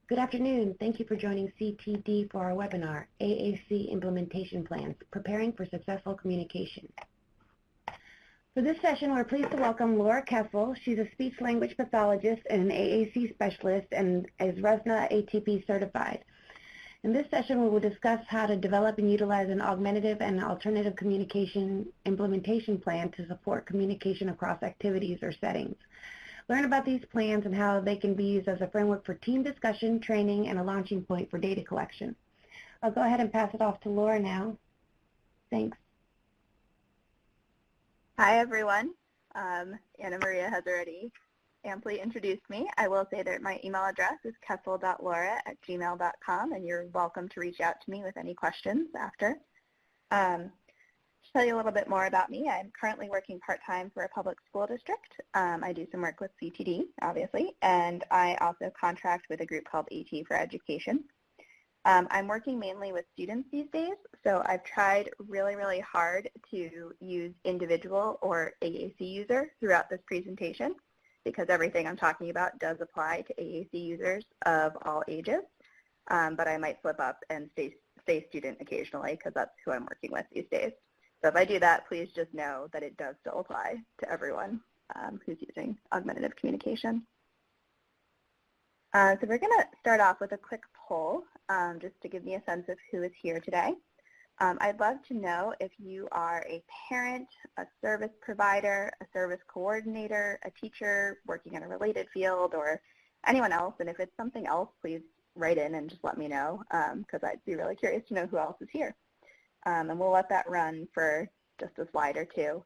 Good afternoon. Thank you for joining CTD for our webinar, AAC Implementation Plans, Preparing for Successful Communication. For this session, we're pleased to welcome Laura Kessel. She's a speech-language pathologist and an AAC specialist and is RESNA ATP certified. In this session, we will discuss how to develop and utilize an augmentative and alternative communication implementation plan to support communication across activities or settings. Learn about these plans and how they can be used as a framework for team discussion, training, and a launching point for data collection. I'll go ahead and pass it off to Laura now. Thanks. Hi, everyone. Anna Maria has already amply introduced me. I will say that my email address is kessel.laura@gmail.com, and you're welcome to reach out to me with any questions after. To tell you a little bit more about me, I'm currently working part-time for a public school district. I do some work with CTD, obviously, and I also contract with a group called AT for Education. I'm working mainly with students these days, so I've tried really hard to use individual or AAC user throughout this presentation because everything I'm talking about does apply to AAC users of all ages, but I might slip up and say student occasionally because that's who I'm working with these days. So if I do that, please just know that it does still apply to everyone who's using augmentative communication. So we're going to start off with a quick poll just to give me a sense of who is here today. I'd love to know if you are a parent, a service provider, a service coordinator, a teacher working in a related field, or anyone else. And if it's something else, please write in and just let me know because I'd be really curious to know who else is here. And we'll let that run for just a slide or two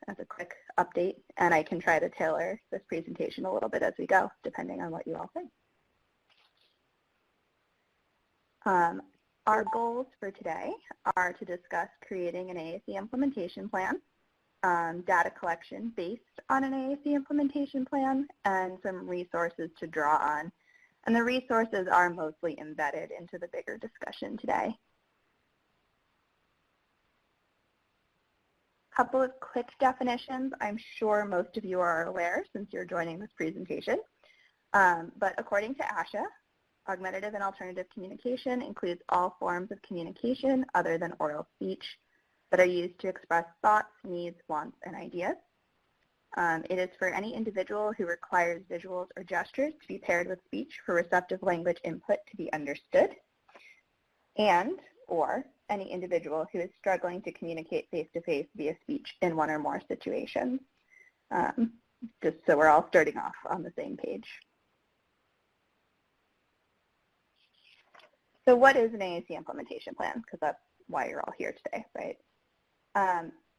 as a quick update, and I can try to tailor this presentation a little bit as we go, depending on what you all think. Our goals for today are to discuss creating an AAC implementation plan, data collection based on an AAC implementation plan, and some resources to draw on. And the resources are mostly embedded into the bigger discussion today. Couple of quick definitions. I'm sure most of you are aware since you're joining this presentation. But according to ASHA, augmentative and alternative communication includes all forms of communication other than oral speech that are used to express thoughts, needs, wants, and ideas. It is for any individual who requires visuals or gestures to be paired with speech for receptive language input to be understood, or any individual who is struggling to communicate face-to-face via speech in one or more situations, just so we're all starting off on the same page. So what is an AAC implementation plan? Because that's why you're all here today, right?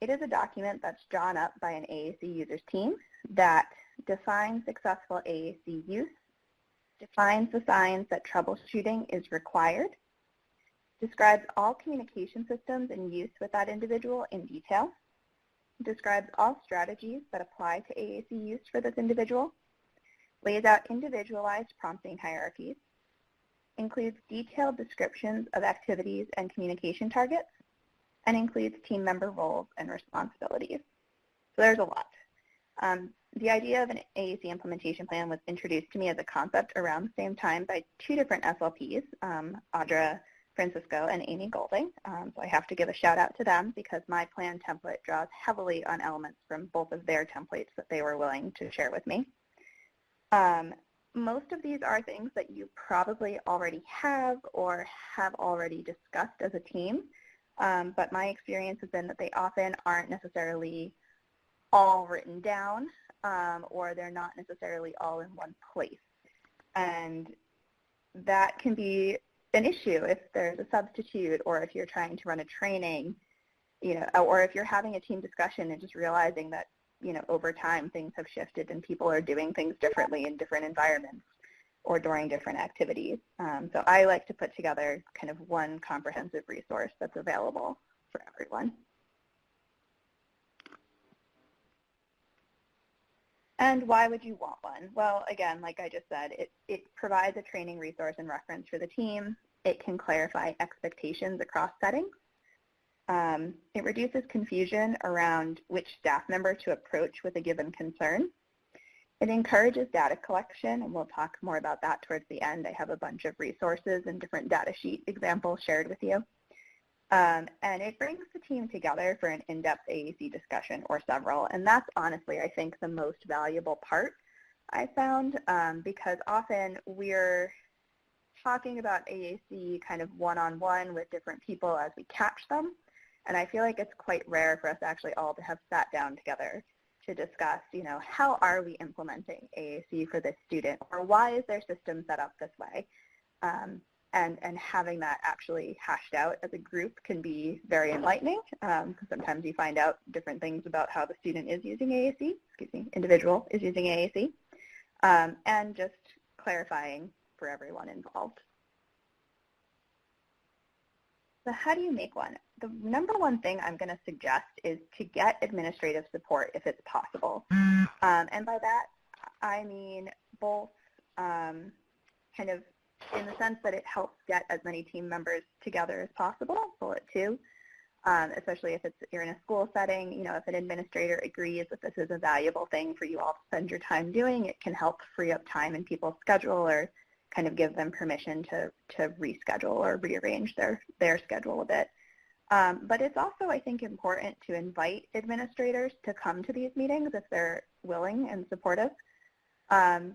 It is a document that's drawn up by an AAC users team that defines successful AAC use, defines the signs that troubleshooting is required, describes all communication systems in use with that individual in detail, describes all strategies that apply to AAC use for this individual, lays out individualized prompting hierarchies, includes detailed descriptions of activities and communication targets, and includes team member roles and responsibilities. So there's a lot. The idea of an AAC implementation plan was introduced to me as a concept around the same time by two different SLPs, Audra Francisco and Amy Golding. So I have to give a shout out to them because my plan template draws heavily on elements from both of their templates that they were willing to share with me. Most of these are things that you probably already have or have already discussed as a team, but my experience has been that they often aren't necessarily all written down or they're not necessarily all in one place. And that can be an issue if there's a substitute or if you're trying to run a training, or if you're having a team discussion and just realizing that, over time things have shifted and people are doing things differently in different environments or during different activities. So I like to put together kind of one comprehensive resource that's available for everyone. And why would you want one? Well, again, like I just said, it provides a training resource and reference for the team. It can clarify expectations across settings. It reduces confusion around which staff member to approach with a given concern. It encourages data collection, and we'll talk more about that towards the end. I have a bunch of resources and different data sheet examples shared with you. And it brings the team together for an in-depth AAC discussion or several, and that's honestly, I think, the most valuable part I found, because often we're talking about AAC kind of one-on-one with different people as we catch them, and I feel like it's quite rare for us actually all to have sat down together to discuss, how are we implementing AAC for this student, or why is their system set up this way? And having that actually hashed out as a group can be very enlightening, because sometimes you find out different things about how the student is using AAC, individual is using AAC, and just clarifying for everyone involved. So how do you make one? The number one thing I'm going to suggest is to get administrative support if it's possible. And by that, I mean both kind of in the sense that it helps get as many team members together as possible, bullet 2, especially if you're in a school setting. If an administrator agrees that this is a valuable thing for you all to spend your time doing, it can help free up time in people's schedule or kind of give them permission to reschedule or rearrange their schedule a bit. But it's also, I think, important to invite administrators to come to these meetings if they're willing and supportive,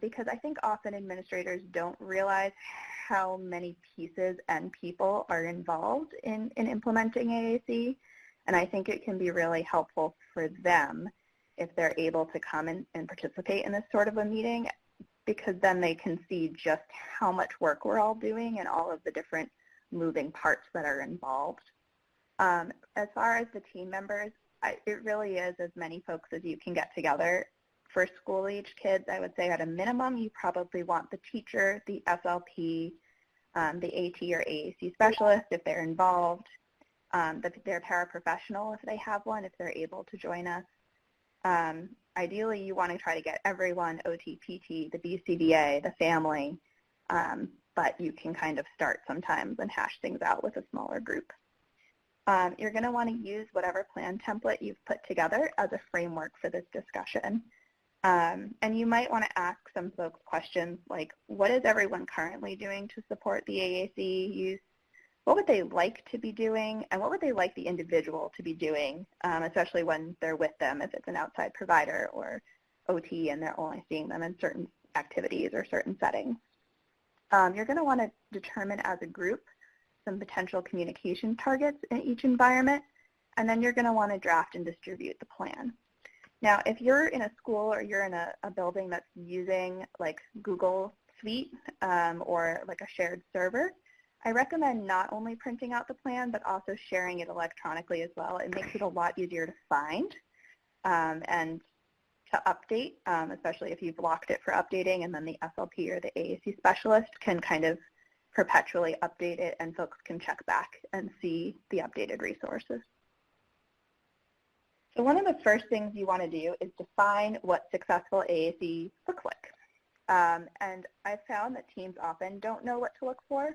because I think often administrators don't realize how many pieces and people are involved in implementing AAC, and I think it can be really helpful for them if they're able to come and participate in this sort of a meeting, because then they can see just how much work we're all doing and all of the different moving parts that are involved. As far as the team members, it really is as many folks as you can get together. For school-age kids, I would say at a minimum, you probably want the teacher, the SLP, the AT or AAC specialist if they're involved, their paraprofessional if they have one, if they're able to join us. Ideally, you want to try to get everyone, OT, PT, the BCBA, the family, but you can kind of start sometimes and hash things out with a smaller group. You're going to want to use whatever plan template you've put together as a framework for this discussion. And you might want to ask some folks questions like, what is everyone currently doing to support the AAC use? What would they like to be doing, and what would they like the individual to be doing, especially when they're with them, if it's an outside provider or OT and they're only seeing them in certain activities or certain settings. You're going to want to determine as a group some potential communication targets in each environment, and then you're going to want to draft and distribute the plan. Now, if you're in a school or you're in a building that's using like Google Suite or like a shared server, I recommend not only printing out the plan, but also sharing it electronically as well. It makes it a lot easier to find and to update, especially if you've locked it for updating, and then the SLP or the AAC specialist can kind of perpetually update it, and folks can check back and see the updated resources. So one of the first things you want to do is define what successful AAC looks like. And I've found that teams often don't know what to look for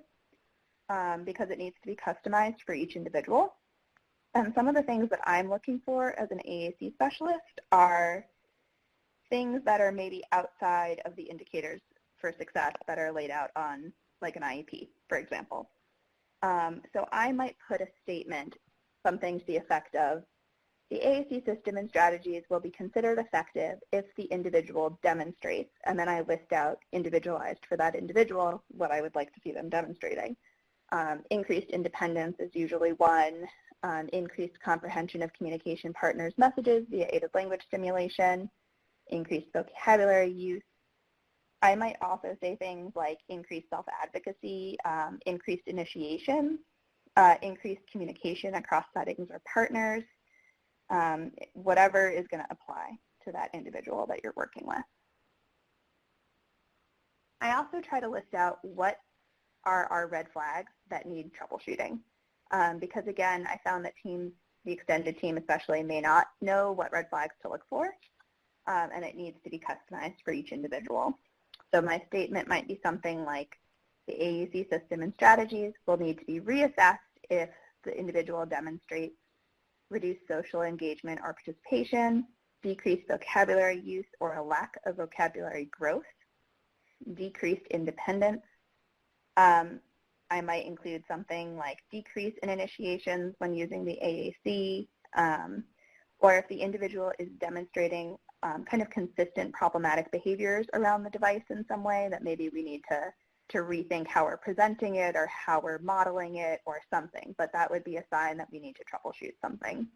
because it needs to be customized for each individual. And some of the things that I'm looking for as an AAC specialist are things that are maybe outside of the indicators for success that are laid out on like an IEP, for example. So I might put a statement, something to the effect of, the AAC system and strategies will be considered effective if the individual demonstrates, and then I list out individualized for that individual what I would like to see them demonstrating. Increased independence is usually one, increased comprehension of communication partners' messages via aided language stimulation, increased vocabulary use. I might also say things like increased self-advocacy, increased initiation, increased communication across settings or partners, whatever is going to apply to that individual that you're working with. I also try to list out what are our red flags that need troubleshooting, because again, I found that teams, the extended team especially, may not know what red flags to look for, and it needs to be customized for each individual. So my statement might be something like, the AAC system and strategies will need to be reassessed if the individual demonstrates reduced social engagement or participation, decreased vocabulary use or a lack of vocabulary growth, decreased independence. I might include something like decrease in initiations when using the AAC, or if the individual is demonstrating kind of consistent problematic behaviors around the device in some way, that maybe we need to rethink how we're presenting it or how we're modeling it or something, but that would be a sign that we need to troubleshoot something.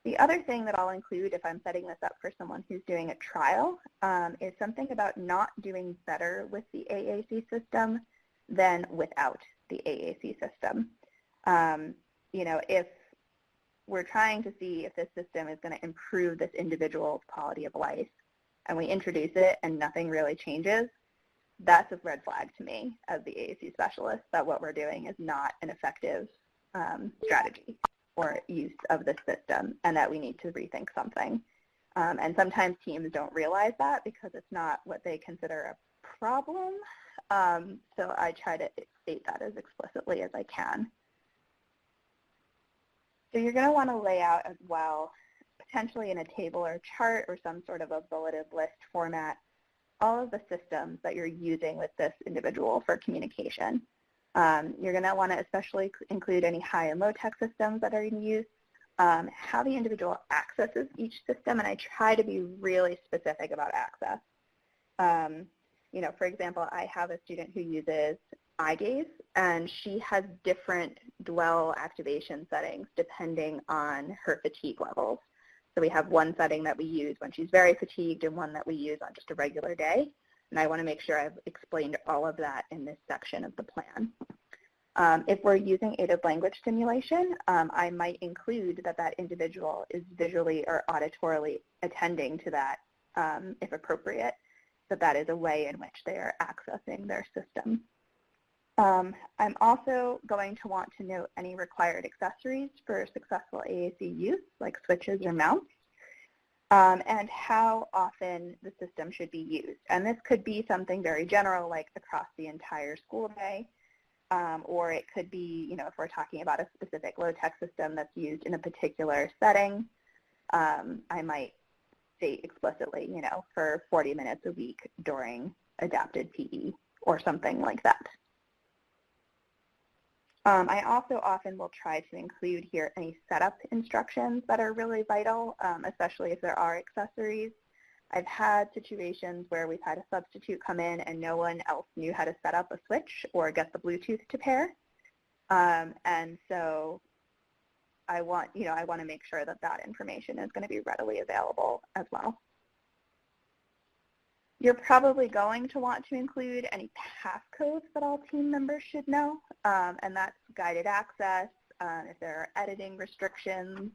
The other thing that I'll include if I'm setting this up for someone who's doing a trial is something about not doing better with the AAC system than without the AAC system. You know, if we're trying to see if this system is going to improve this individual's quality of life and we introduce it and nothing really changes, that's a red flag to me as the AAC specialist, that what we're doing is not an effective strategy or use of the system, and that we need to rethink something. And sometimes teams don't realize that because it's not what they consider a problem. So I try to state that as explicitly as I can. So you're going to want to lay out as well, potentially in a table or chart or some sort of a bulleted list format, all of the systems that you're using with this individual for communication. You're going to want to especially include any high and low tech systems that are in use, how the individual accesses each system, and I try to be really specific about access. You know, for example, I have a student who uses eye gaze, and she has different dwell activation settings depending on her fatigue levels. So we have one setting that we use when she's very fatigued and one that we use on just a regular day. And I want to make sure I've explained all of that in this section of the plan. If we're using aided language stimulation, I might include that that individual is visually or auditorily attending to that if appropriate, that is a way in which they are accessing their system. I'm also going to want to note any required accessories for successful AAC use, like switches or mounts, and how often the system should be used. And this could be something very general, like across the entire school day, or it could be, you know, if we're talking about a specific low-tech system that's used in a particular setting, I might state explicitly, you know, for 40 minutes a week during adapted PE or something like that. I also often will try to include here any setup instructions that are really vital, especially if there are accessories. I've had situations where we've had a substitute come in and no one else knew how to set up a switch or get the Bluetooth to pair. And so I want to make sure that that information is going to be readily available as well. You're probably going to want to include any passcodes that all team members should know, and that's guided access, if there are editing restrictions,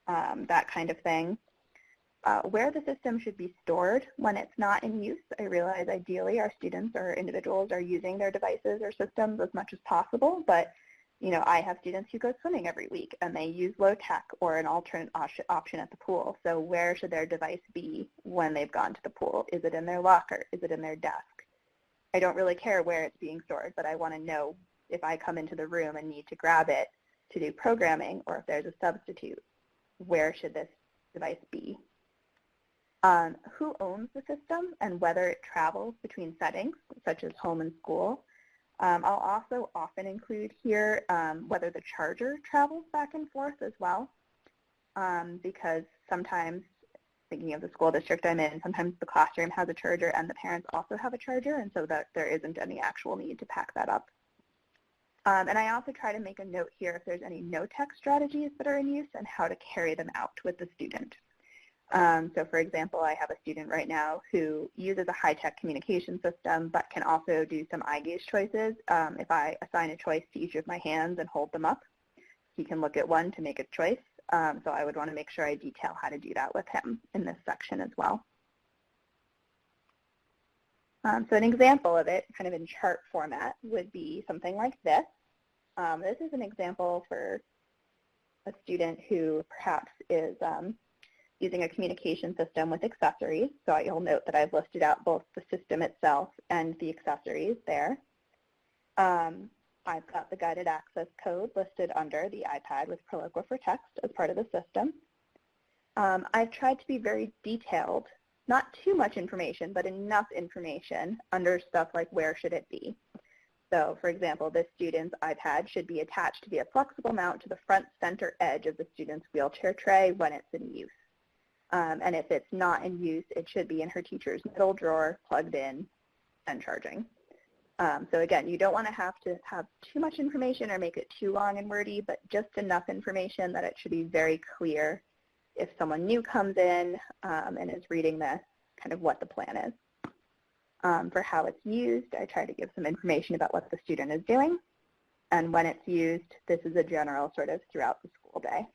that kind of thing. Where the system should be stored when it's not in use. I realize ideally our students or individuals are using their devices or systems as much as possible, but you know, I have students who go swimming every week and they use low tech or an alternate option at the pool. So where should their device be when they've gone to the pool? Is it in their locker? Is it in their desk? I don't really care where it's being stored, but I want to know if I come into the room and need to grab it to do programming, or if there's a substitute, where should this device be? Who owns the system and whether it travels between settings, such as home and school. I'll also often include here whether the charger travels back and forth as well, because sometimes, thinking of the school district I'm in, sometimes the classroom has a charger and the parents also have a charger, and so that there isn't any actual need to pack that up. And I also try to make a note here if there's any no-tech strategies that are in use and how to carry them out with the student. So for example, I have a student right now who uses a high-tech communication system but can also do some eye gaze choices. If I assign a choice to each of my hands and hold them up, he can look at one to make a choice. So I would want to make sure I detail how to do that with him in this section as well. So an example of it, kind of in chart format, would be something like this. This is an example for a student who perhaps is using a communication system with accessories. So you'll note that I've listed out both the system itself and the accessories there. I've got the guided access code listed under the iPad with Proloqua for text as part of the system. I've tried to be very detailed, not too much information, but enough information under stuff like where should it be. So, for example, this student's iPad should be attached via flexible mount to the front center edge of the student's wheelchair tray when it's in use. And if it's not in use, it should be in her teacher's middle drawer, plugged in, and charging. So again, you don't want to have too much information or make it too long and wordy, but just enough information that it should be very clear if someone new comes in and is reading this, kind of what the plan is. For how it's used, I try to give some information about what the student is doing. And when it's used, this is a general sort of throughout the school day.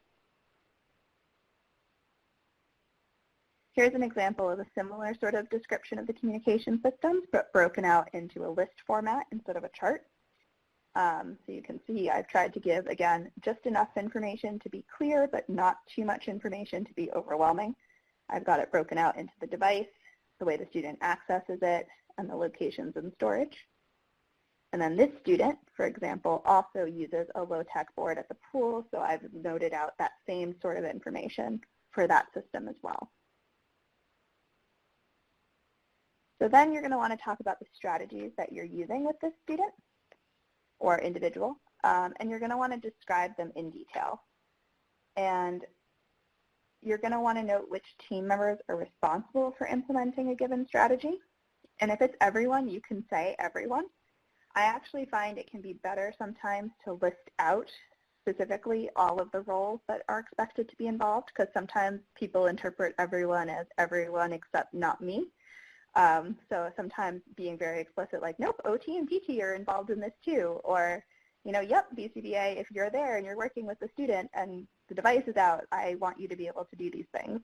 Here's an example of a similar sort of description of the communication systems, but broken out into a list format instead of a chart. So you can see I've tried to give, again, just enough information to be clear, but not too much information to be overwhelming. I've got it broken out into the device, the way the student accesses it, and the locations and storage. And then this student, for example, also uses a low-tech board at the pool, so I've noted out that same sort of information for that system as well. So then you're going to want to talk about the strategies that you're using with this student or individual, and you're going to want to describe them in detail. And you're going to want to note which team members are responsible for implementing a given strategy. And if it's everyone, you can say everyone. I actually find it can be better sometimes to list out specifically all of the roles that are expected to be involved, because sometimes people interpret everyone as everyone except not me. So sometimes being very explicit, like, nope, OT and PT are involved in this too, or, you know, yep, BCBA, if you're there and you're working with the student and the device is out, I want you to be able to do these things,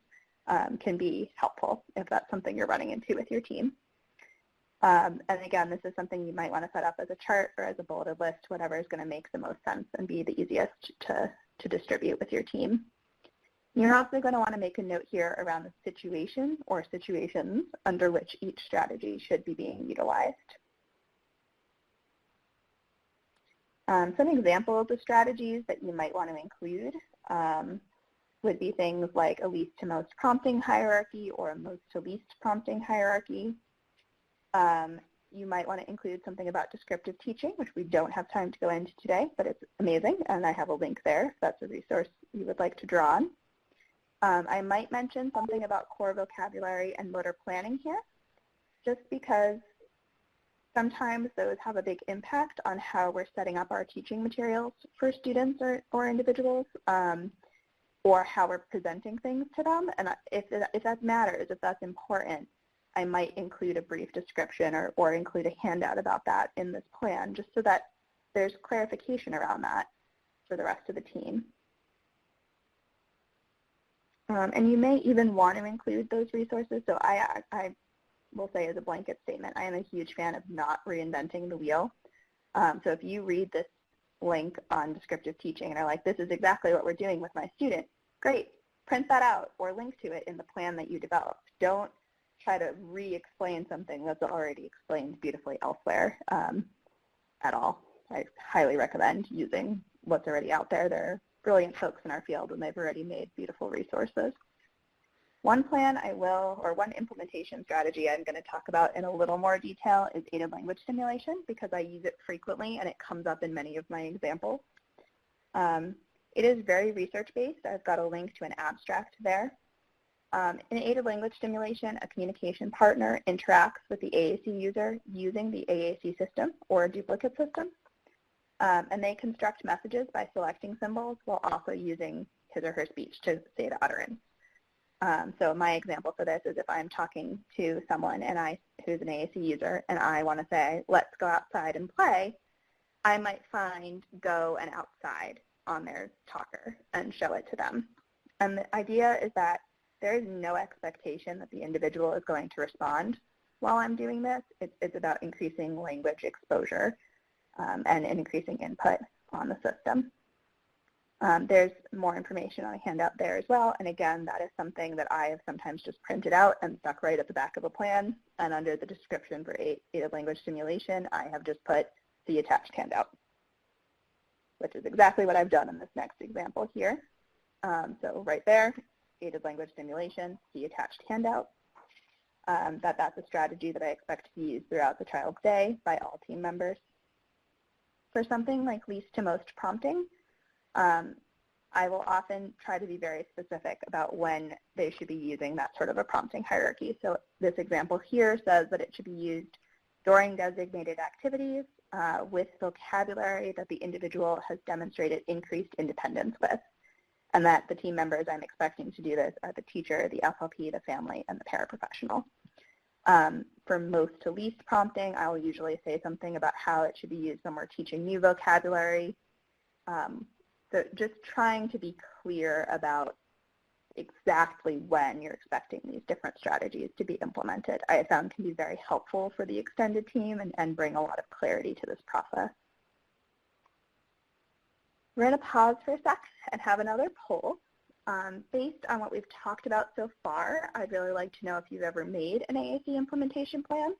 can be helpful if that's something you're running into with your team. And again, this is something you might want to set up as a chart or as a bulleted list, whatever is going to make the most sense and be the easiest to distribute with your team. You're also going to want to make a note here around the situation or situations under which each strategy should be being utilized. Some examples of strategies that you might want to include would be things like a least to most prompting hierarchy or a most to least prompting hierarchy. You might want to include something about descriptive teaching, which we don't have time to go into today, but it's amazing, and I have a link there if that's a resource you would like to draw on. I might mention something about core vocabulary and motor planning here, just because sometimes those have a big impact on how we're setting up our teaching materials for students or individuals, or how we're presenting things to them. And if that matters, if that's important, I might include a brief description or include a handout about that in this plan, just so that there's clarification around that for the rest of the team. And you may even want to include those resources. So I will say as a blanket statement, I am a huge fan of not reinventing the wheel. So if you read this link on descriptive teaching and are like, this is exactly what we're doing with my student, great, print that out or link to it in the plan that you developed. Don't try to re-explain something that's already explained beautifully elsewhere at all. I highly recommend using what's already out there. There are brilliant folks in our field and they've already made beautiful resources. One implementation strategy I'm going to talk about in a little more detail is aided language stimulation, because I use it frequently and it comes up in many of my examples. It is very research-based. I've got a link to an abstract there. In aided language stimulation, a communication partner interacts with the AAC user using the AAC system or a duplicate system. And they construct messages by selecting symbols while also using his or her speech to say the utterance. So my example for this is if I'm talking to someone who's an AAC user and I want to say, let's go outside and play, I might find go and outside on their talker and show it to them. And the idea is that there is no expectation that the individual is going to respond while I'm doing this. It's about increasing language exposure and increasing input on the system. There's more information on a handout there as well, and again, that is something that I have sometimes just printed out and stuck right at the back of a plan, and under the description for aided language stimulation, I have just put the attached handout, which is exactly what I've done in this next example here. So right there, aided language stimulation, see attached handout, that's a strategy that I expect to be used throughout the child's day by all team members. For something like least to most prompting, I will often try to be very specific about when they should be using that sort of a prompting hierarchy. So this example here says that it should be used during designated activities with vocabulary that the individual has demonstrated increased independence with, and that the team members I'm expecting to do this are the teacher, the SLP, the family, and the paraprofessional. For most to least prompting, I will usually say something about how it should be used when we're teaching new vocabulary. So just trying to be clear about exactly when you're expecting these different strategies to be implemented, I have found can be very helpful for the extended team and bring a lot of clarity to this process. We're going to pause for a sec and have another poll. Based on what we've talked about so far, I'd really like to know if you've ever made an AAC implementation plan.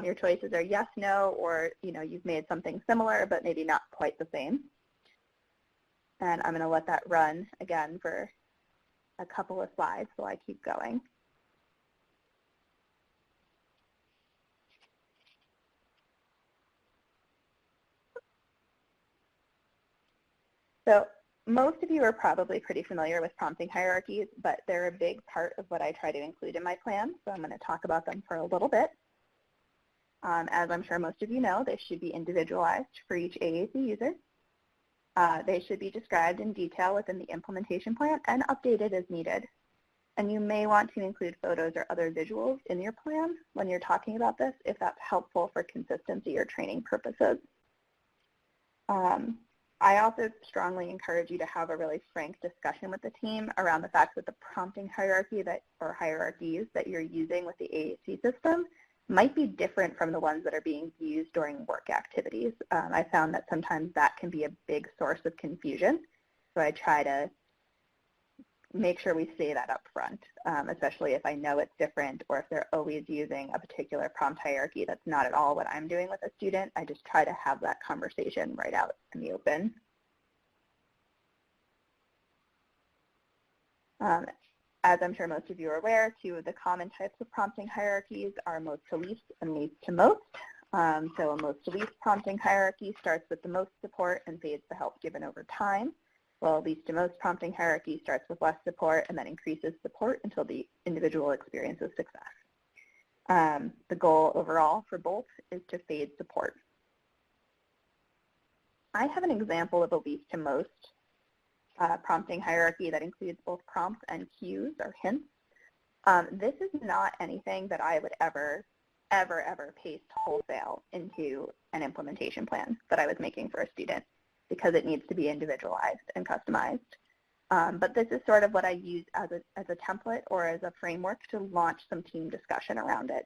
Your choices are yes, no, or you've made something similar but maybe not quite the same. And I'm going to let that run again for a couple of slides so I keep going. So most of you are probably pretty familiar with prompting hierarchies, but they're a big part of what I try to include in my plan, so I'm going to talk about them for a little bit. As I'm sure most of you know, they should be individualized for each AAC user. They should be described in detail within the implementation plan and updated as needed. And you may want to include photos or other visuals in your plan when you're talking about this if that's helpful for consistency or training purposes. I also strongly encourage you to have a really frank discussion with the team around the fact that the prompting hierarchy or hierarchies that you're using with the AAC system might be different from the ones that are being used during work activities. I found that sometimes that can be a big source of confusion, so I try to make sure we say that up front, especially if I know it's different or if they're always using a particular prompt hierarchy that's not at all what I'm doing with a student. I just try to have that conversation right out in the open. As I'm sure most of you are aware, two of the common types of prompting hierarchies are most to least and least to most. So a most to least prompting hierarchy starts with the most support and fades the help given over time, while least to most prompting hierarchy starts with less support and then increases support until the individual experiences success. The goal overall for both is to fade support. I have an example of a least to most prompting hierarchy that includes both prompts and cues or hints. This is not anything that I would ever paste wholesale into an implementation plan that I was making for a student because it needs to be individualized and customized. But this is sort of what I use as a template or as a framework to launch some team discussion around it.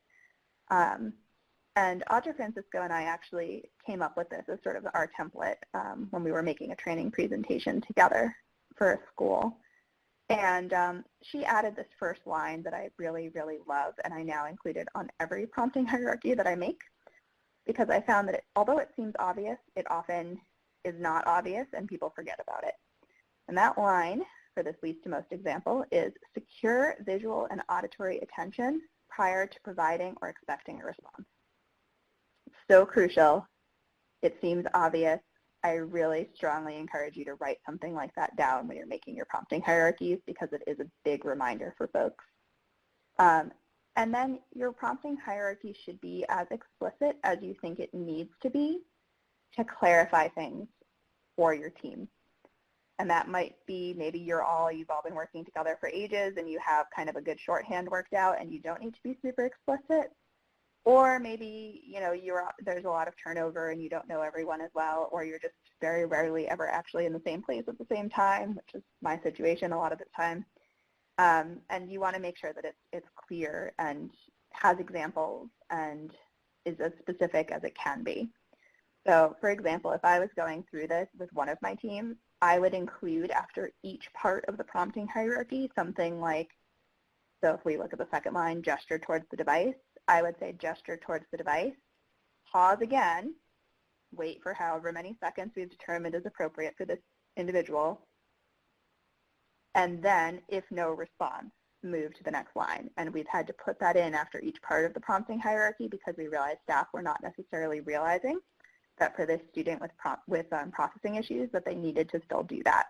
And Audra Francisco and I actually came up with this as sort of our template when we were making a training presentation together for a school. And she added this first line that I really, really love, and I now include it on every prompting hierarchy that I make, because I found that although it seems obvious, it often is not obvious and people forget about it. And that line for this least to most example is secure visual and auditory attention prior to providing or expecting a response. It's so crucial. It seems obvious. I really strongly encourage you to write something like that down when you're making your prompting hierarchies because it is a big reminder for folks. And then your prompting hierarchy should be as explicit as you think it needs to be to clarify things for your team. And that might be maybe you've all been working together for ages and you have kind of a good shorthand worked out and you don't need to be super explicit. Or maybe, there's a lot of turnover and you don't know everyone as well, or you're just very rarely ever actually in the same place at the same time, which is my situation a lot of the time. And you want to make sure that it's clear and has examples and is as specific as it can be. So, for example, if I was going through this with one of my teams, I would include after each part of the prompting hierarchy something like, so if we look at the second line, gesture towards the device, I would say gesture towards the device, pause again, wait for however many seconds we've determined is appropriate for this individual, and then, if no response, move to the next line. And we've had to put that in after each part of the prompting hierarchy because we realized staff were not necessarily realizing that for this student with processing issues that they needed to still do that.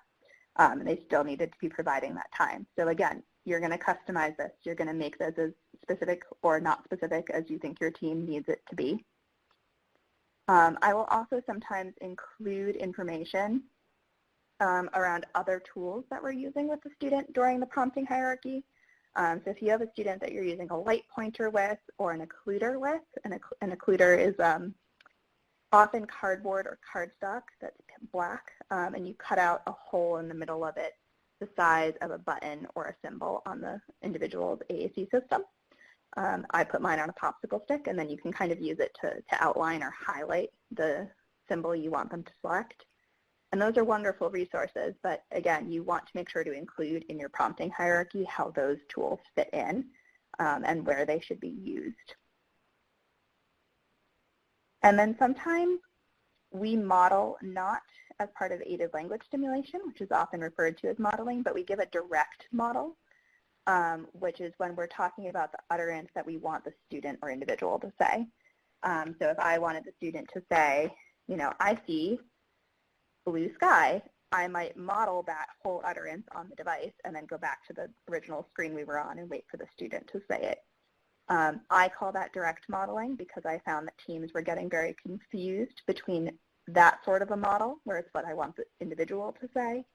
And they still needed to be providing that time. So again, you're going to customize this. You're going to make this as specific or not specific as you think your team needs it to be. I will also sometimes include information around other tools that we're using with the student during the prompting hierarchy. So if you have a student that you're using a light pointer with or an occluder with, an occluder is often cardboard or cardstock that's black, and you cut out a hole in the middle of it the size of a button or a symbol on the individual's AAC system. I put mine on a popsicle stick, and then you can kind of use it to outline or highlight the symbol you want them to select. And those are wonderful resources, but again, you want to make sure to include in your prompting hierarchy how those tools fit in and where they should be used. And then sometimes we model not as part of aided language stimulation, which is often referred to as modeling, but we give a direct model, which is when we're talking about the utterance that we want the student or individual to say. So if I wanted the student to say, you know, I see blue sky, I might model that whole utterance on the device and then go back to the original screen we were on and wait for the student to say it. I call that direct modeling because I found that teams were getting very confused between that sort of a model, where it's what I want the individual to say,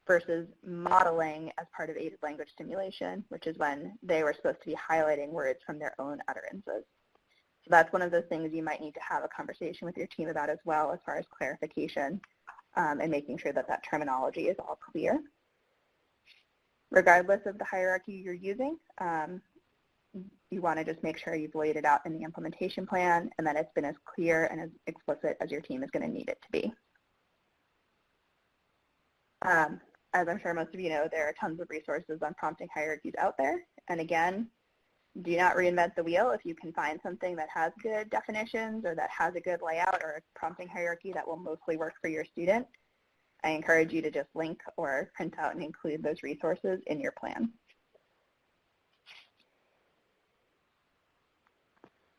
versus modeling as part of aided language stimulation, which is when they were supposed to be highlighting words from their own utterances. So that's one of those things you might need to have a conversation with your team about as well, as far as clarification and making sure that that terminology is all clear. Regardless of the hierarchy you're using, you want to just make sure you've laid it out in the implementation plan and that it's been as clear and as explicit as your team is going to need it to be. As I'm sure most of you know, there are tons of resources on prompting hierarchies out there. And again, do not reinvent the wheel. If you can find something that has good definitions or that has a good layout or a prompting hierarchy that will mostly work for your student, I encourage you to just link or print out and include those resources in your plan.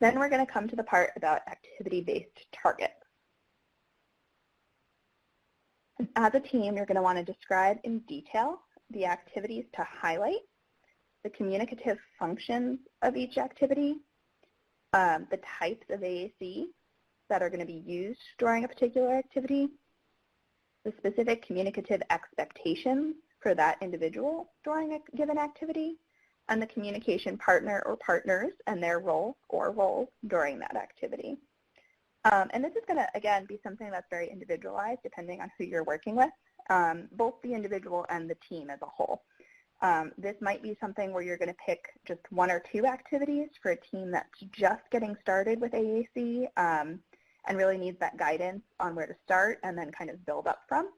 Then we're going to come to the part about activity-based targets. As a team, you're going to want to describe in detail the activities to highlight, the communicative functions of each activity, the types of AAC that are going to be used during a particular activity, the specific communicative expectations for that individual during a given activity, and the communication partner or partners and their role or roles during that activity. And this is going to, again, be something that's very individualized depending on who you're working with, both the individual and the team as a whole. This might be something where you're going to pick just one or two activities for a team that's just getting started with AAC and really needs that guidance on where to start and then kind of build up from.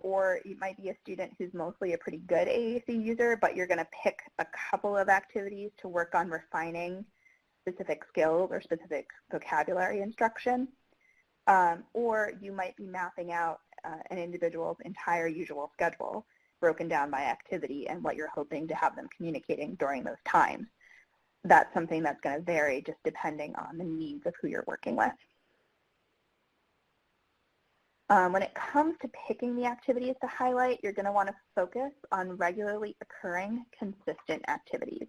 Or you might be a student who's mostly a pretty good AAC user, but you're going to pick a couple of activities to work on refining specific skills or specific vocabulary instruction. Or you might be mapping out an individual's entire usual schedule broken down by activity and what you're hoping to have them communicating during those times. That's something that's going to vary just depending on the needs of who you're working with. When it comes to picking the activities to highlight, you're going to want to focus on regularly occurring, consistent activities.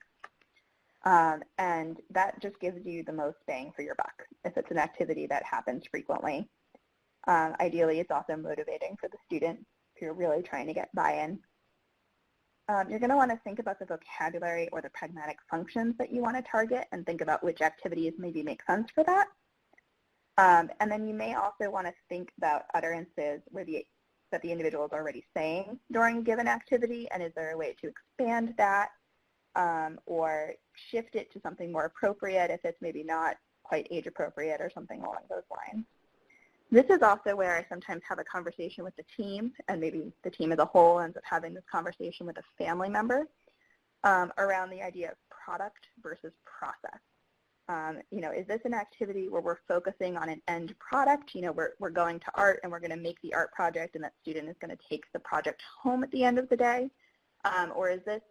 And that just gives you the most bang for your buck if it's an activity that happens frequently. Ideally, it's also motivating for the student if you're really trying to get buy-in. You're going to want to think about the vocabulary or the pragmatic functions that you want to target and think about which activities maybe make sense for that. And then you may also want to think about utterances that the individual is already saying during a given activity, and is there a way to expand that or shift it to something more appropriate if it's maybe not quite age appropriate or something along those lines. This is also where I sometimes have a conversation with the team, and maybe the team as a whole ends up having this conversation with a family member around the idea of product versus process. You know, is this an activity where we're focusing on an end product? You know, we're going to art and we're going to make the art project and that student is going to take the project home at the end of the day? Or is this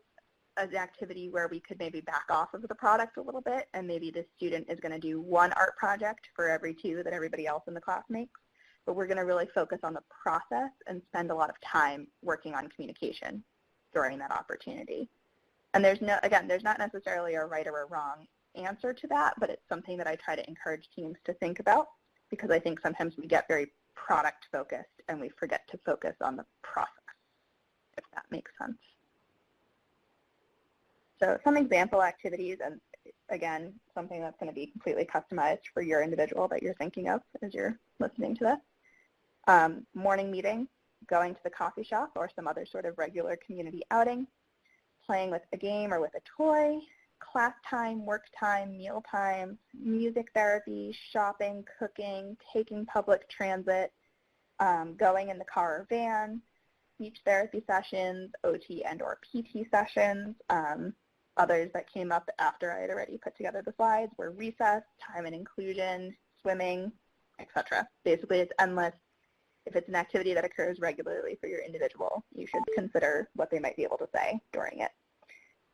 an activity where we could maybe back off of the product a little bit, and maybe the student is going to do one art project for every 2 that everybody else in the class makes, but we're going to really focus on the process and spend a lot of time working on communication during that opportunity. And there's not necessarily a right or a wrong answer to that, but it's something that I try to encourage teams to think about, because I think sometimes we get very product focused and we forget to focus on the process, if that makes sense. So some example activities, and again, something that's going to be completely customized for your individual that you're thinking of as you're listening to this. Morning meeting, going to the coffee shop or some other sort of regular community outing, playing with a game or with a toy, class time, work time, meal time, music therapy, shopping, cooking, taking public transit, going in the car or van, speech therapy sessions, OT and or PT sessions. Others that came up after I had already put together the slides were recess, time and inclusion, swimming, etc. Basically, it's endless. If it's an activity that occurs regularly for your individual, you should consider what they might be able to say during it.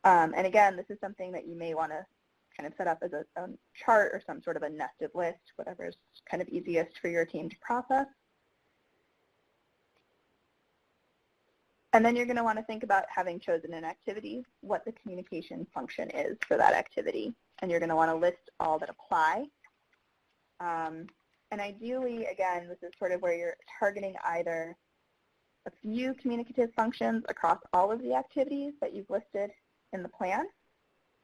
And again, this is something that you may want to kind of set up as a chart or some sort of a nested list, whatever is kind of easiest for your team to process. And then you're going to want to think about, having chosen an activity, what the communication function is for that activity. And you're going to want to list all that apply. And ideally, again, this is sort of where you're targeting either a few communicative functions across all of the activities that you've listed in the plan.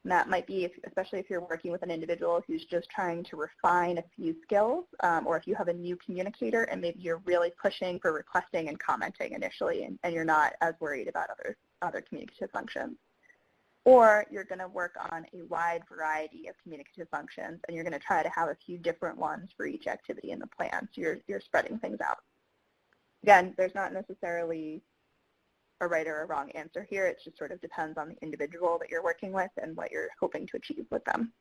And that might be, especially if you're working with an individual who's just trying to refine a few skills, or if you have a new communicator and maybe you're really pushing for requesting and commenting initially, and you're not as worried about other communicative functions. Or you're going to work on a wide variety of communicative functions, and you're going to try to have a few different ones for each activity in the plan, so you're spreading things out. Again, there's not necessarily a right or a wrong answer here. It just sort of depends on the individual that you're working with and what you're hoping to achieve with them.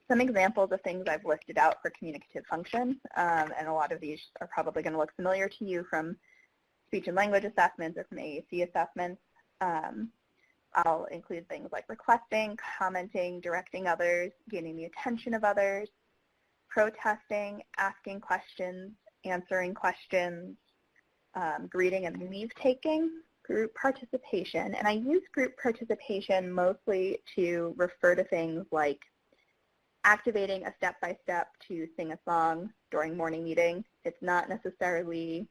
Some examples of things I've listed out for communicative functions, and a lot of these are probably going to look familiar to you from speech and language assessments or from AAC assessments. I'll include things like requesting, commenting, directing others, gaining the attention of others, protesting, asking questions, answering questions, greeting and leave-taking, group participation. And I use group participation mostly to refer to things like activating a step-by-step to sing a song during morning meeting. It's not necessarily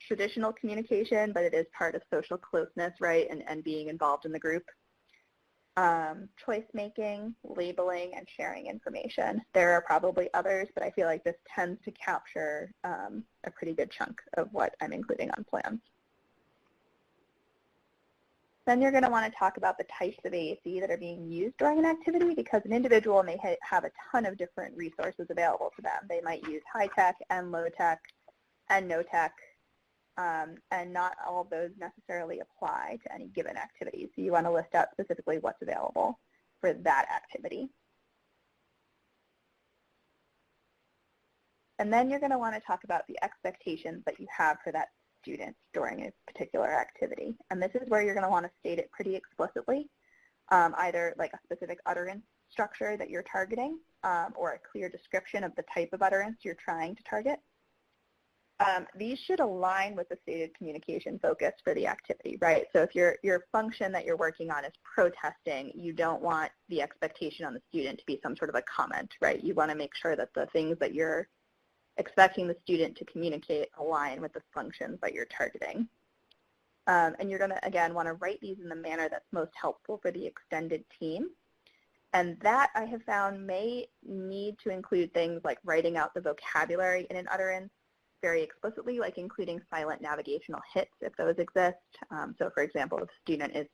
traditional communication, but it is part of social closeness, right, and being involved in the group. Choice making, labeling, and sharing information. There are probably others, but I feel like this tends to capture a pretty good chunk of what I'm including on plans. Then you're going to want to talk about the types of AAC that are being used during an activity, because an individual may have a ton of different resources available to them. They might use high tech and low tech and no tech, and not all of those necessarily apply to any given activity. So you want to list out specifically what's available for that activity. And then you're going to want to talk about the expectations that you have for that student during a particular activity. And this is where you're going to want to state it pretty explicitly, either like a specific utterance structure that you're targeting, or a clear description of the type of utterance you're trying to target. These should align with the stated communication focus for the activity, right? So if your function that you're working on is protesting, you don't want the expectation on the student to be some sort of a comment, right? You want to make sure that the things that you're expecting the student to communicate align with the functions that you're targeting. And you're going to, again, want to write these in the manner that's most helpful for the extended team. And that, I have found, may need to include things like writing out the vocabulary in an utterance very explicitly, like including silent navigational hits if those exist. So for example, if a student is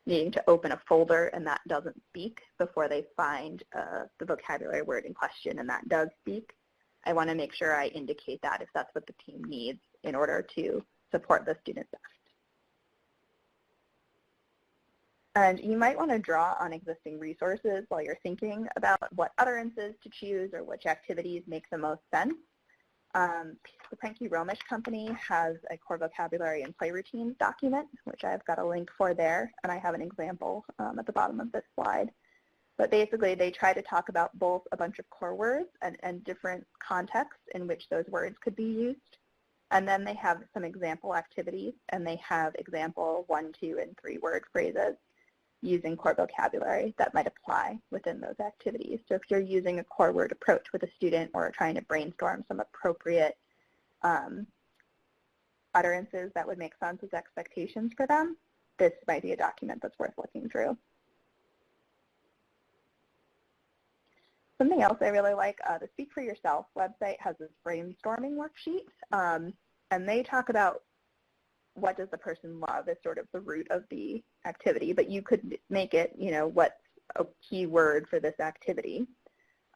needing to open a folder and that doesn't speak before they find the vocabulary word in question and that does speak, I want to make sure I indicate that if that's what the team needs in order to support the student best. And you might want to draw on existing resources while you're thinking about what utterances to choose or which activities make the most sense. The Pranky Romish Company has a core vocabulary and play routines document, which I've got a link for there, and I have an example at the bottom of this slide. But basically, they try to talk about both a bunch of core words and different contexts in which those words could be used. And then they have some example activities, and they have example 1, 2, and 3 word phrases using core vocabulary that might apply within those activities. So if you're using a core word approach with a student or trying to brainstorm some appropriate utterances that would make sense as expectations for them, this might be a document that's worth looking through. Something else I really like, the Speak for Yourself website has this brainstorming worksheet, and they talk about what does the person love as sort of the root of the activity, but you could make it, what's a key word for this activity,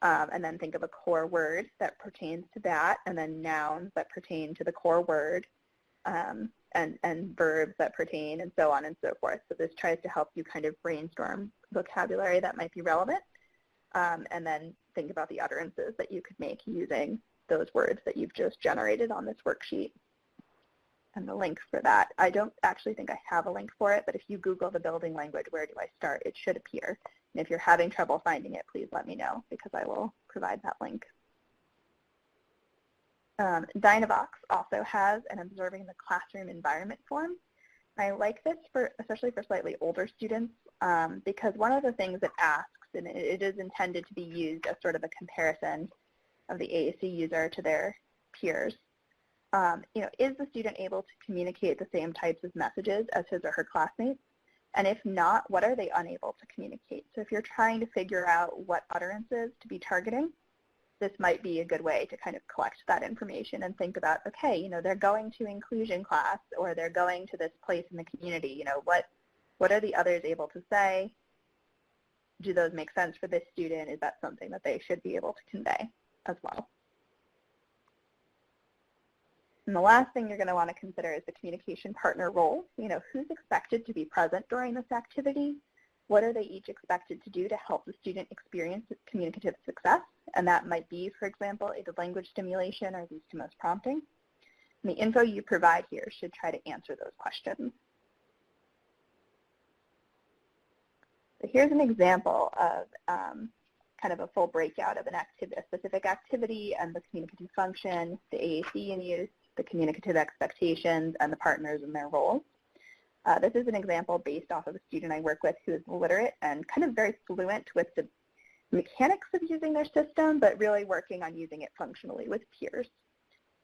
and then think of a core word that pertains to that, and then nouns that pertain to the core word, and verbs that pertain, and so on and so forth. So this tries to help you kind of brainstorm vocabulary that might be relevant, and then think about the utterances that you could make using those words that you've just generated on this worksheet. And the link for that, I don't actually think I have a link for it, but if you Google the building language, where do I start, it should appear. And if you're having trouble finding it, please let me know, because I will provide that link. Dynavox also has an Observing the Classroom Environment form. I like this, especially for slightly older students, because one of the things it asks, and it is intended to be used as sort of a comparison of the AAC user to their peers, is the student able to communicate the same types of messages as his or her classmates? And if not, what are they unable to communicate? So if you're trying to figure out what utterances to be targeting, this might be a good way to kind of collect that information and think about, okay, they're going to inclusion class, or they're going to this place in the community, what are the others able to say? Do those make sense for this student? Is that something that they should be able to convey as well? And the last thing you're going to want to consider is the communication partner role. Who's expected to be present during this activity? What are they each expected to do to help the student experience communicative success? And that might be, for example, either language stimulation or least to most prompting. And the info you provide here should try to answer those questions. So here's an example of kind of a full breakout of a specific activity and the communicative function, the AAC in use, the communicative expectations, and the partners and their roles. This is an example based off of a student I work with who is literate and kind of very fluent with the mechanics of using their system, but really working on using it functionally with peers.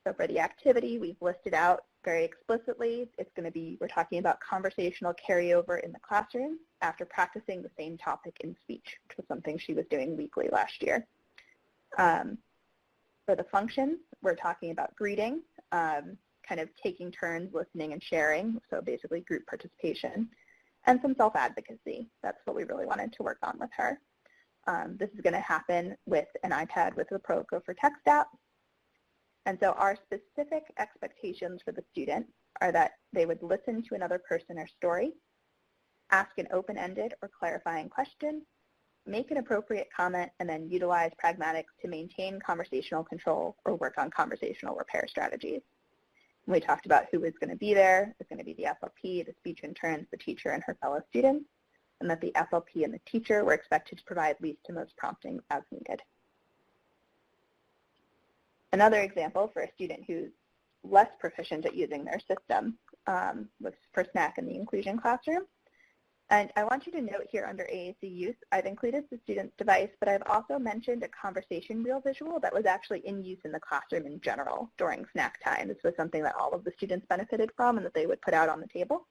So for the activity, we've listed out very explicitly, we're talking about conversational carryover in the classroom after practicing the same topic in speech, which was something she was doing weekly last year. For the functions, we're talking about greeting, kind of taking turns listening and sharing, so basically group participation, and some self-advocacy. That's what we really wanted to work on with her. This is going to happen with an iPad with the Pro for Text app. And so our specific expectations for the student are that they would listen to another person or story, ask an open-ended or clarifying question, make an appropriate comment, and then utilize pragmatics to maintain conversational control or work on conversational repair strategies. And we talked about who is going to be there. It's going to be the FLP, the speech interns, the teacher, and her fellow students, and that the FLP and the teacher were expected to provide least to most prompting as needed. Another example for a student who's less proficient at using their system was for SNAC in the inclusion classroom. And I want you to note here under AAC use, I've included the student's device, but I've also mentioned a conversation reel visual that was actually in use in the classroom in general during snack time. This was something that all of the students benefited from and that they would put out on the table.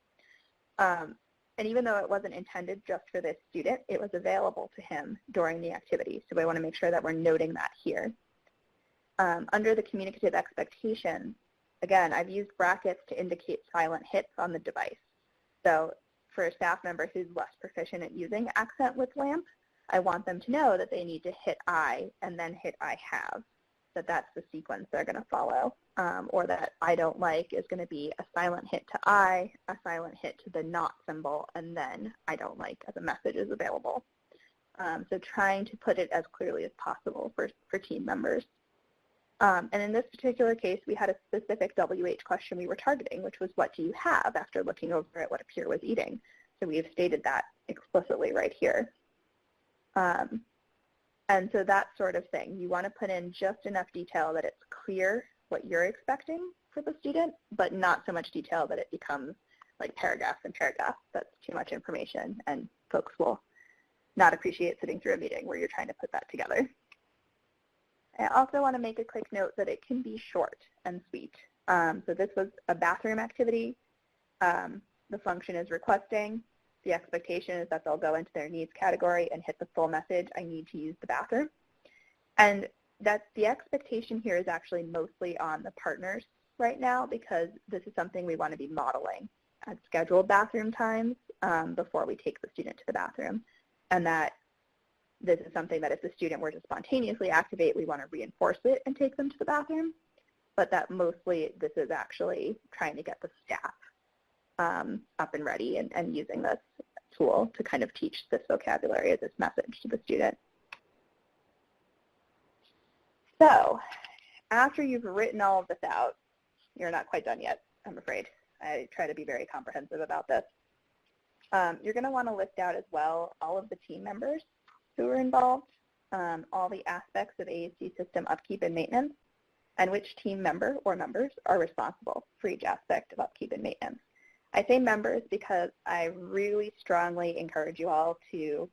And even though it wasn't intended just for this student, it was available to him during the activity. So I want to make sure that we're noting that here. Under the communicative expectations, again, I've used brackets to indicate silent hits on the device. So for a staff member who's less proficient at using accent with LAMP, I want them to know that they need to hit I and then hit I have, that that's the sequence they're going to follow, or that I don't like is going to be a silent hit to I, a silent hit to the not symbol, and then I don't like as a message is available. So trying to put it as clearly as possible for team members. And in this particular case, we had a specific WH question we were targeting, which was, what do you have, after looking over at what a peer was eating. So we have stated that explicitly right here. And so that sort of thing. You want to put in just enough detail that it's clear what you're expecting for the student, but not so much detail that it becomes like paragraphs and paragraphs. That's too much information, and folks will not appreciate sitting through a meeting where you're trying to put that together. I also want to make a quick note that it can be short and sweet. So this was a bathroom activity. The function is requesting. The expectation is that they'll go into their needs category and hit the full message, I need to use the bathroom. And that's the expectation here is actually mostly on the partners right now, because this is something we want to be modeling at scheduled bathroom times before we take the student to the bathroom. And that this is something that if the student were to spontaneously activate, we want to reinforce it and take them to the bathroom. But that mostly this is actually trying to get the staff up and ready and using this tool to kind of teach this vocabulary or this message to the student. So after you've written all of this out, you're not quite done yet, I'm afraid. I try to be very comprehensive about this. You're going to want to list out as well all of the team members who are involved, all the aspects of AAC system upkeep and maintenance, and which team member or members are responsible for each aspect of upkeep and maintenance. I say members because I really strongly encourage you all to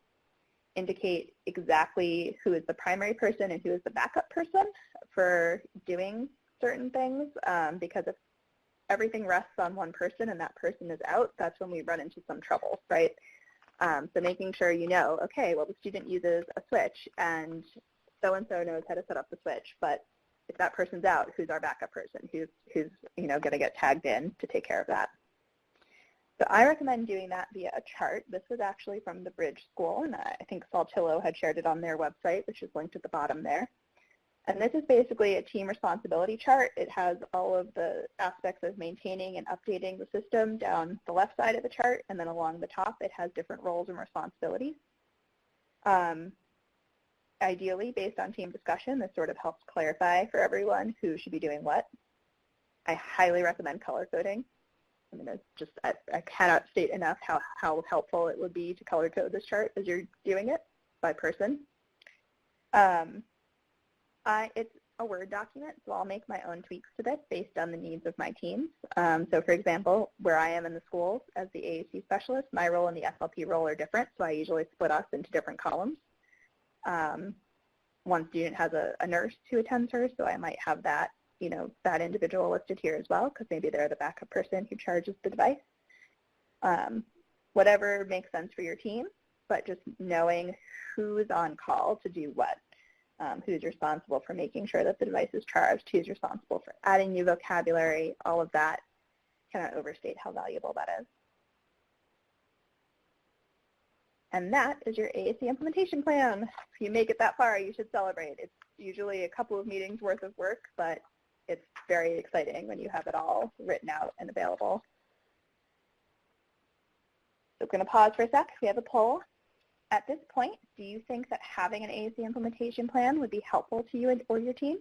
indicate exactly who is the primary person and who is the backup person for doing certain things, because if everything rests on one person and that person is out, that's when we run into some trouble, right? So making sure you know, okay, well, the student uses a switch and so-and-so knows how to set up the switch, but if that person's out, who's our backup person? Who's you know, going to get tagged in to take care of that? So I recommend doing that via a chart. This was actually from the Bridge School, and I think Saltillo had shared it on their website, which is linked at the bottom there. And this is basically a team responsibility chart. It has all of the aspects of maintaining and updating the system down the left side of the chart, and then along the top it has different roles and responsibilities. Ideally, based on team discussion, this sort of helps clarify for everyone who should be doing what. I highly recommend color coding. I mean, it's just, I cannot state enough how helpful it would be to color code this chart as you're doing it by person. It's a Word document, so I'll make my own tweaks to this based on the needs of my teams. So for example, where I am in the schools as the AAC specialist, my role and the SLP role are different, so I usually split us into different columns. One student has a nurse who attends her, so I might have that, you know, that individual listed here as well, because maybe they're the backup person who charges the device. Whatever makes sense for your team, but just knowing who's on call to do what. Who's responsible for making sure that the device is charged, who's responsible for adding new vocabulary, all of that. Cannot overstate how valuable that is. And that is your AAC implementation plan. If you make it that far, you should celebrate. It's usually a couple of meetings worth of work, but it's very exciting when you have it all written out and available. So I'm going to pause for a sec. We have a poll. At this point, do you think that having an AAC implementation plan would be helpful to you or your team?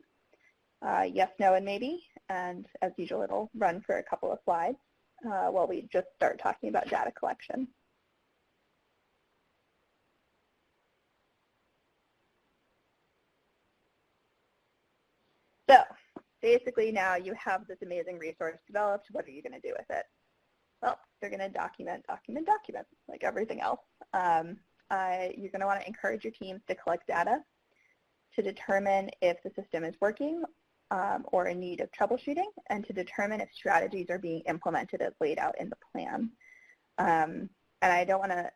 Yes, no, and maybe. And as usual, it'll run for a couple of slides while we just start talking about data collection. So basically now you have this amazing resource developed. What are you going to do with it? Well, you're going to document, like everything else. You're going to want to encourage your teams to collect data to determine if the system is working or in need of troubleshooting, and to determine if strategies are being implemented as laid out in the plan. And I don't want to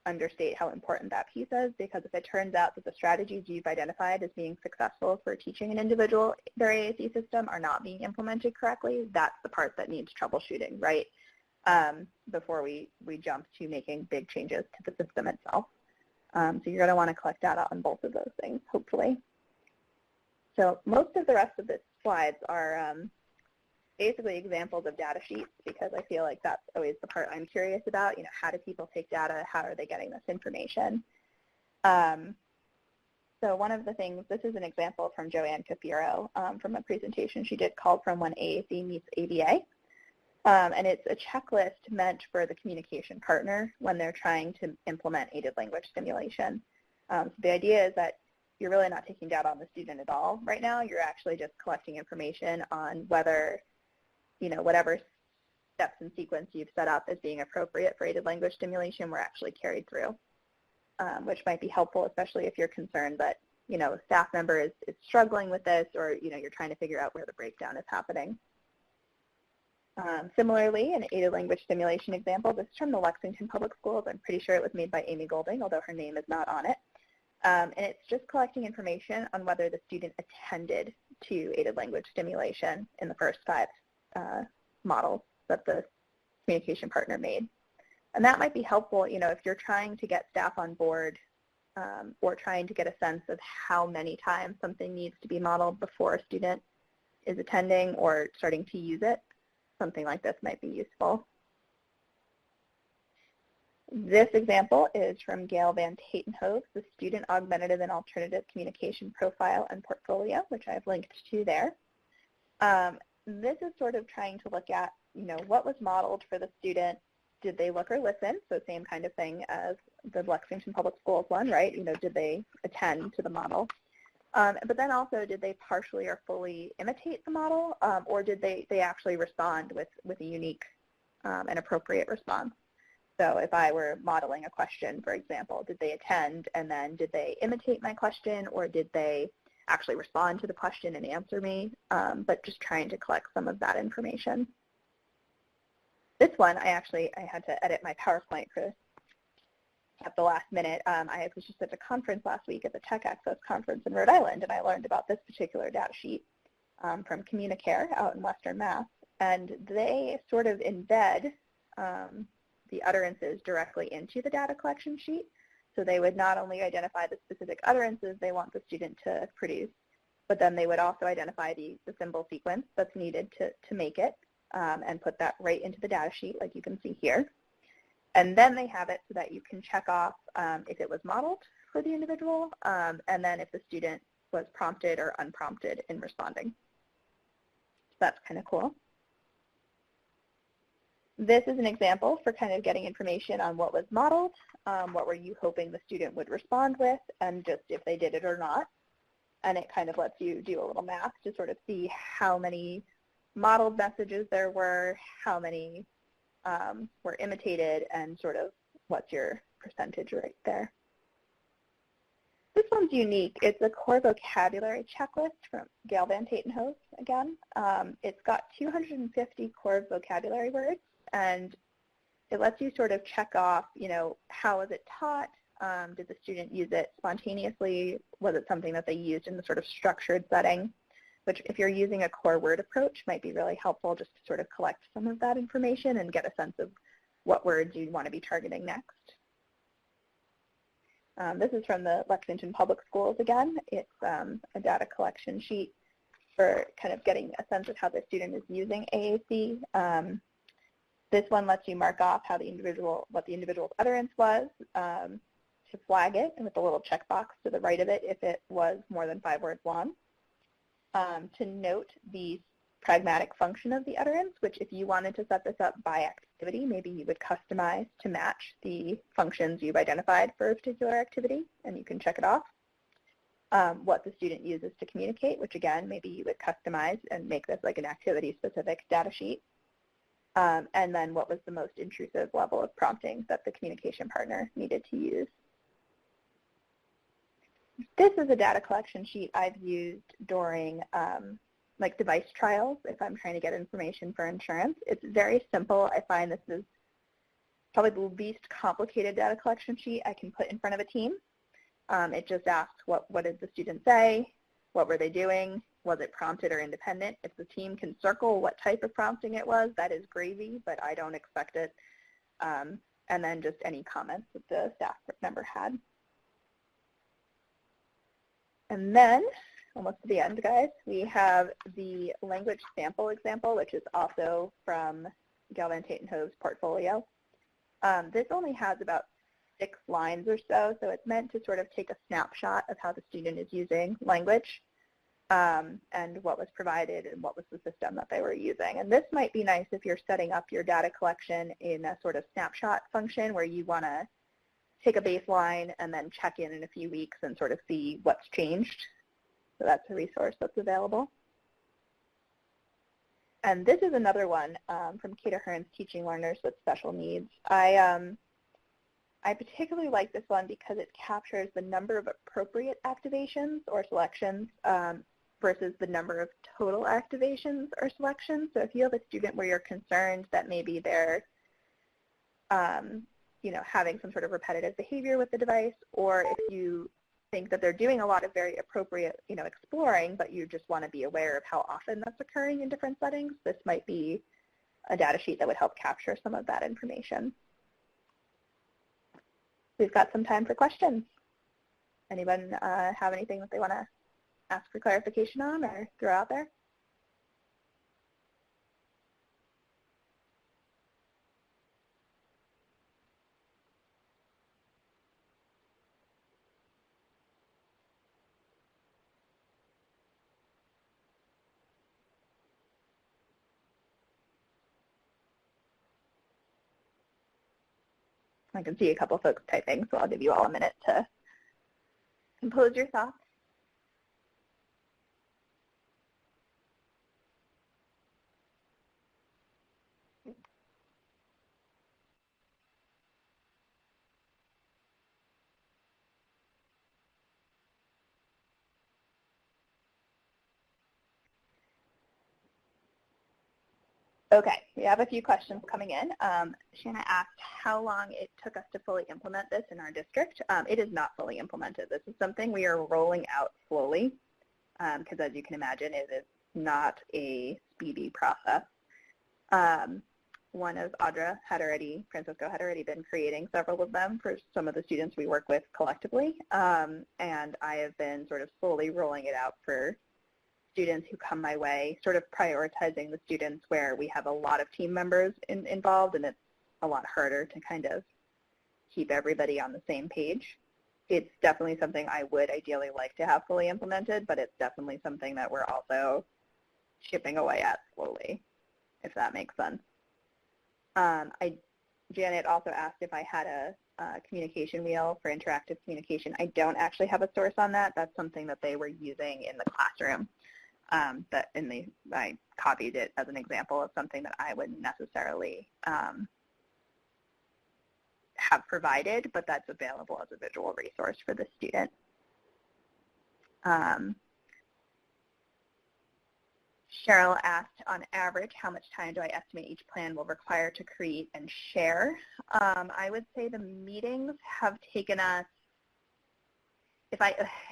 understate how important that piece is, because if it turns out that the strategies you've identified as being successful for teaching an individual their AAC system are not being implemented correctly, that's the part that needs troubleshooting, right? Before we jump to making big changes to the system itself. So you're going to want to collect data on both of those things, hopefully. So most of the rest of the slides are basically examples of data sheets, because I feel like that's always the part I'm curious about. You know, how do people take data? How are they getting this information? So one of the things, this is an example from Joanne Cafiro from a presentation she did called From When AAC Meets ABA. And it's a checklist meant for the communication partner when they're trying to implement aided language stimulation. So the idea is that you're really not taking data on the student at all right now. You're actually just collecting information on whether, whatever steps and sequence you've set up as being appropriate for aided language stimulation were actually carried through, which might be helpful, especially if you're concerned that, a staff member is struggling with this, or, you're trying to figure out where the breakdown is happening. Similarly, an aided language stimulation example, this is from the Lexington Public Schools. I'm pretty sure it was made by Amy Golding, although her name is not on it. And it's just collecting information on whether the student attended to aided language stimulation in the first 5 models that the communication partner made. And that might be helpful, if you're trying to get staff on board or trying to get a sense of how many times something needs to be modeled before a student is attending or starting to use it. Something like this might be useful. This example is from Gail Van Tatenhove, the Student Augmentative and Alternative Communication Profile and Portfolio, which I've linked to there. This is sort of trying to look at, what was modeled for the student. Did they look or listen? So same kind of thing as the Lexington Public Schools one, right? Did they attend to the model? But then also, did they partially or fully imitate the model, or did they actually respond with a unique and appropriate response? So if I were modeling a question, for example, did they attend, and then did they imitate my question, or did they actually respond to the question and answer me, but just trying to collect some of that information. This one, I had to edit my PowerPoint at the last minute. I was just at a conference last week at the Tech Access Conference in Rhode Island, and I learned about this particular data sheet from Communicare out in Western Mass. And they sort of embed the utterances directly into the data collection sheet. So they would not only identify the specific utterances they want the student to produce, but then they would also identify the symbol sequence that's needed to make it and put that right into the data sheet like you can see here. And then they have it so that you can check off if it was modeled for the individual, and then if the student was prompted or unprompted in responding. So that's kind of cool. This is an example for kind of getting information on what was modeled, what were you hoping the student would respond with, and just if they did it or not. And it kind of lets you do a little math to sort of see how many modeled messages there were, how many were imitated, and sort of what's your percentage right there. This one's unique. It's a core vocabulary checklist from Gail Van Tatenhove again. It's got 250 core vocabulary words, and it lets you sort of check off, how was it taught? Did the student use it spontaneously? Was it something that they used in the sort of structured setting? Which, if you're using a core word approach, might be really helpful just to sort of collect some of that information and get a sense of what words you want to be targeting next. This is from the Lexington Public Schools again. It's a data collection sheet for kind of getting a sense of how the student is using AAC. This one lets you mark off how what the individual's utterance was, to flag it, and with a little checkbox to the right of it if it was more than 5 words long. To note the pragmatic function of the utterance, which if you wanted to set this up by activity, maybe you would customize to match the functions you've identified for a particular activity, and you can check it off. What the student uses to communicate, which again, maybe you would customize and make this like an activity-specific data sheet. And then what was the most intrusive level of prompting that the communication partner needed to use. This is a data collection sheet I've used during like device trials if I'm trying to get information for insurance. It's very simple. I find this is probably the least complicated data collection sheet I can put in front of a team. It just asks what did the student say, what were they doing, was it prompted or independent. If the team can circle what type of prompting it was, that is gravy, but I don't expect it. And then just any comments that the staff member had. And then, almost to the end, guys, we have the language sample example, which is also from Gail Van Tatenhove's portfolio. This only has about 6 lines or so. So it's meant to sort of take a snapshot of how the student is using language and what was provided and what was the system that they were using. And this might be nice if you're setting up your data collection in a sort of snapshot function where you want to take a baseline and then check in a few weeks and sort of see what's changed. So that's a resource that's available. And this is another one from Kate Ahern's Teaching Learners with Special Needs. I particularly like this one because it captures the number of appropriate activations or selections versus the number of total activations or selections. So if you have a student where you're concerned that maybe they're having some sort of repetitive behavior with the device, or if you think that they're doing a lot of very appropriate, exploring, but you just want to be aware of how often that's occurring in different settings, this might be a data sheet that would help capture some of that information. We've got some time for questions. Anyone have anything that they want to ask for clarification on or throw out there? I can see a couple folks typing, so I'll give you all a minute to compose your thoughts. Okay, we have a few questions coming in. Shanna asked how long it took us to fully implement this in our district. It is not fully implemented. This is something we are rolling out slowly because, as you can imagine, it is not a speedy process. One of Francisco had already been creating several of them for some of the students we work with collectively, and I have been sort of slowly rolling it out for students who come my way, sort of prioritizing the students where we have a lot of team members involved, and it's a lot harder to kind of keep everybody on the same page. It's definitely something I would ideally like to have fully implemented, but it's definitely something that we're also chipping away at slowly, if that makes sense. Janet also asked if I had a communication wheel for interactive communication. I don't actually have a source on that. That's something that they were using in the classroom. I copied it as an example of something that I wouldn't necessarily have provided, but that's available as a visual resource for the student. Cheryl asked, on average, how much time do I estimate each plan will require to create and share? I would say the meetings have taken us,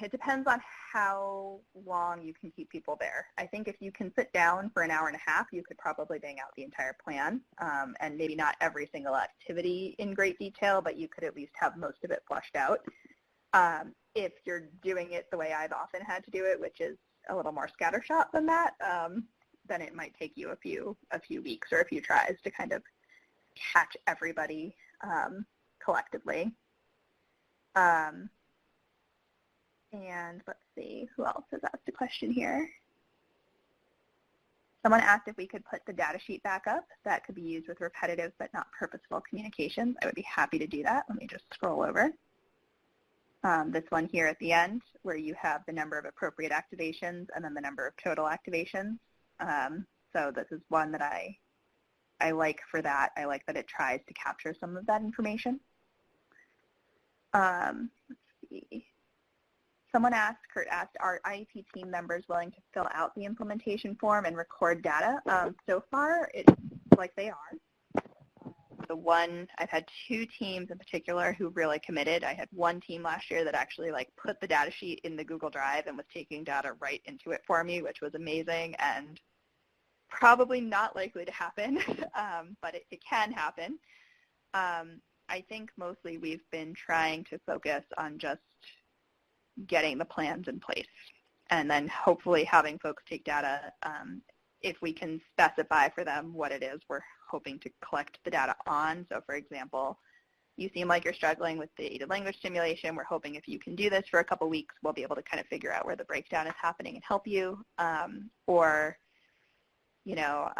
it depends on how long you can keep people there. I think if you can sit down for an hour and a half, you could probably bang out the entire plan, and maybe not every single activity in great detail, but you could at least have most of it fleshed out. If you're doing it the way I've often had to do it, which is a little more scattershot than that, then it might take you a few weeks or a few tries to kind of catch everybody collectively. And let's see, who else has asked a question here? Someone asked if we could put the data sheet back up that could be used with repetitive but not purposeful communications. I would be happy to do that. Let me just scroll over. This one here at the end where you have the number of appropriate activations and then the number of total activations. So this is one that I like for that. I like that it tries to capture some of that information. Let's see. Kurt asked, are IEP team members willing to fill out the implementation form and record data? So far, it's like they are. I've had 2 teams in particular who really committed. I had one team last year that actually put the data sheet in the Google Drive and was taking data right into it for me, which was amazing and probably not likely to happen, but it can happen. I think mostly we've been trying to focus on just getting the plans in place and then hopefully having folks take data if we can specify for them what it is we're hoping to collect the data on. So for example, you seem like you're struggling with the aided language stimulation. We're hoping if you can do this for a couple weeks, we'll be able to kind of figure out where the breakdown is happening and help you. Or, you know,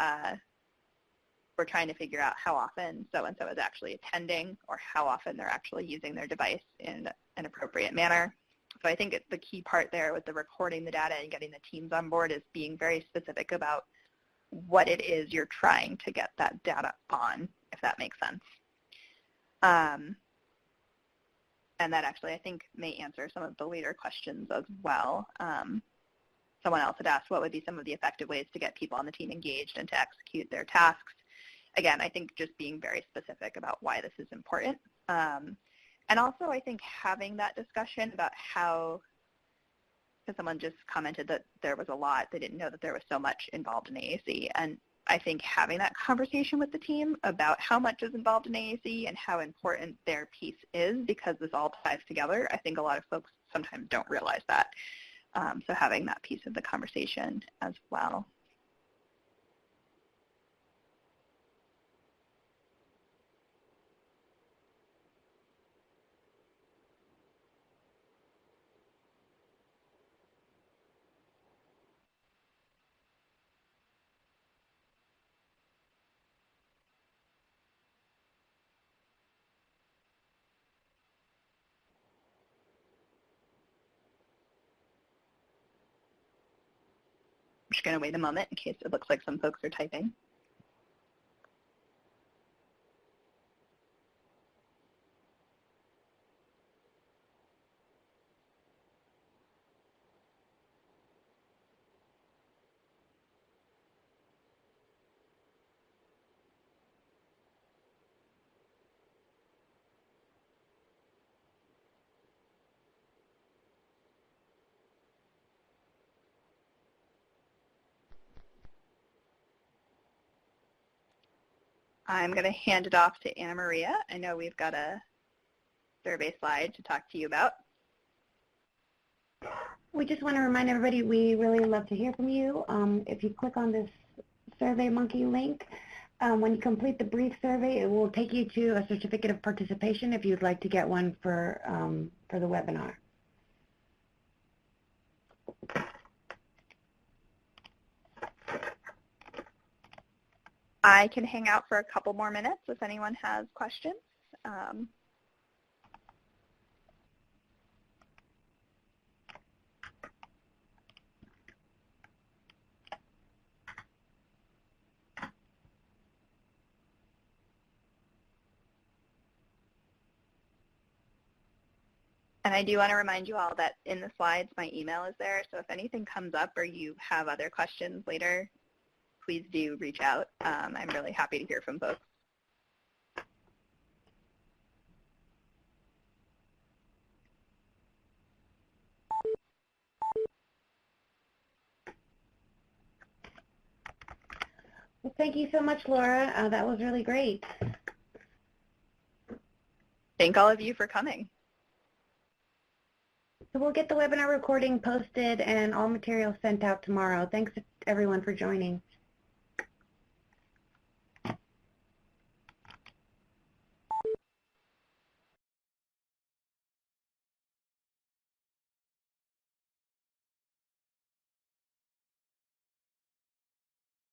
we're trying to figure out how often so-and-so is actually attending or how often they're actually using their device in an appropriate manner. So I think the key part there with the recording the data and getting the teams on board is being very specific about what it is you're trying to get that data on, if that makes sense. And that actually, I think, may answer some of the later questions as well. Someone else had asked what would be some of the effective ways to get people on the team engaged and to execute their tasks. Again, I think just being very specific about why this is important. And also, I think having that discussion about how, because someone just commented that there was a lot, they didn't know that there was so much involved in AAC. And I think having that conversation with the team about how much is involved in AAC and how important their piece is, because this all ties together, I think a lot of folks sometimes don't realize that. So having that piece of the conversation as well. I'm just going to wait a moment in case it looks like some folks are typing. I'm going to hand it off to Anna Maria. I know we've got a survey slide to talk to you about. We just want to remind everybody we really love to hear from you. If you click on this SurveyMonkey link, when you complete the brief survey, it will take you to a certificate of participation if you'd like to get one for the webinar. I can hang out for a couple more minutes if anyone has questions. And I do want to remind you all that in the slides, my email is there. So if anything comes up or you have other questions later, please do reach out. I'm really happy to hear from folks. Well, thank you so much, Laura. That was really great. Thank all of you for coming. So we'll get the webinar recording posted and all materials sent out tomorrow. Thanks everyone for joining.